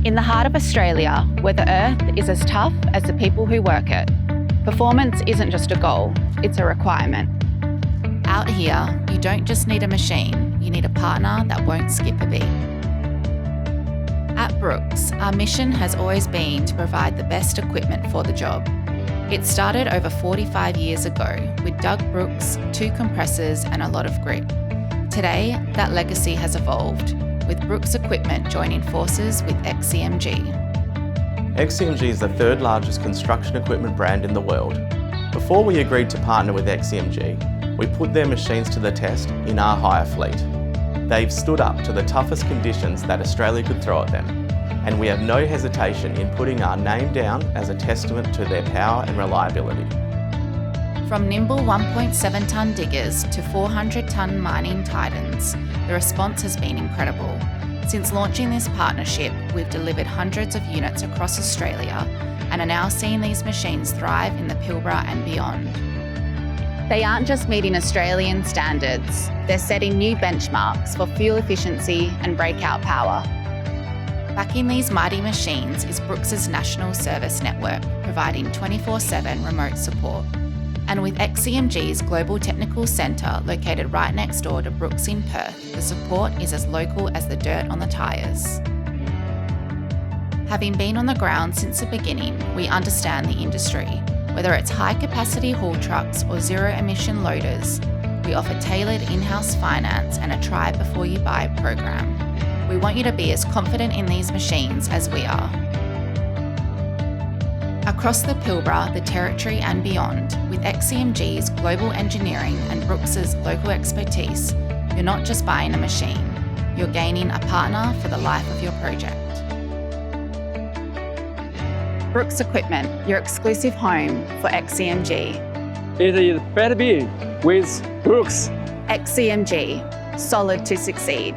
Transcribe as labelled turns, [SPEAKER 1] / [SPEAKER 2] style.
[SPEAKER 1] In the heart of Australia, where the earth is as tough as the people who work it, performance isn't just a goal, it's a requirement.
[SPEAKER 2] Out here, you don't just need a machine, you need a partner that won't skip a beat. At Brooks, our mission has always been to provide the best equipment for the job. It started over 45 years ago with Doug Brooks, 2 compressors and a lot of grit. Today, that legacy has evolved, with Brooks equipment joining forces with XCMG.
[SPEAKER 3] XCMG is the 3rd largest construction equipment brand in the world. Before we agreed to partner with XCMG, we put their machines to the test in our hire fleet. They've stood up to the toughest conditions that Australia could throw at them, and we have no hesitation in putting our name down as a testament to their power and reliability.
[SPEAKER 2] From nimble 1.7 tonne diggers to 400 tonne mining titans, the response has been incredible. Since launching this partnership, we've delivered hundreds of units across Australia and are now seeing these machines thrive in the Pilbara and beyond.
[SPEAKER 1] They aren't just meeting Australian standards, they're setting new benchmarks for fuel efficiency and breakout power.
[SPEAKER 2] Backing these mighty machines is Brooks' national service network, providing 24/7 remote support. And with XCMG's Global Technical Centre located right next door to Brooks in Perth, the support is as local as the dirt on the tyres. Having been on the ground since the beginning, we understand the industry. Whether it's high-capacity haul trucks or zero-emission loaders, we offer tailored in-house finance and a try-before-you-buy program. We want you to be as confident in these machines as we are. Across the Pilbara, the Territory and beyond, with XCMG's global engineering and Brooks' local expertise, you're not just buying a machine, you're gaining a partner for the life of your project.
[SPEAKER 1] Brooks Equipment, your exclusive home for XCMG.
[SPEAKER 4] It is better be with Brooks.
[SPEAKER 1] XCMG, solid to succeed.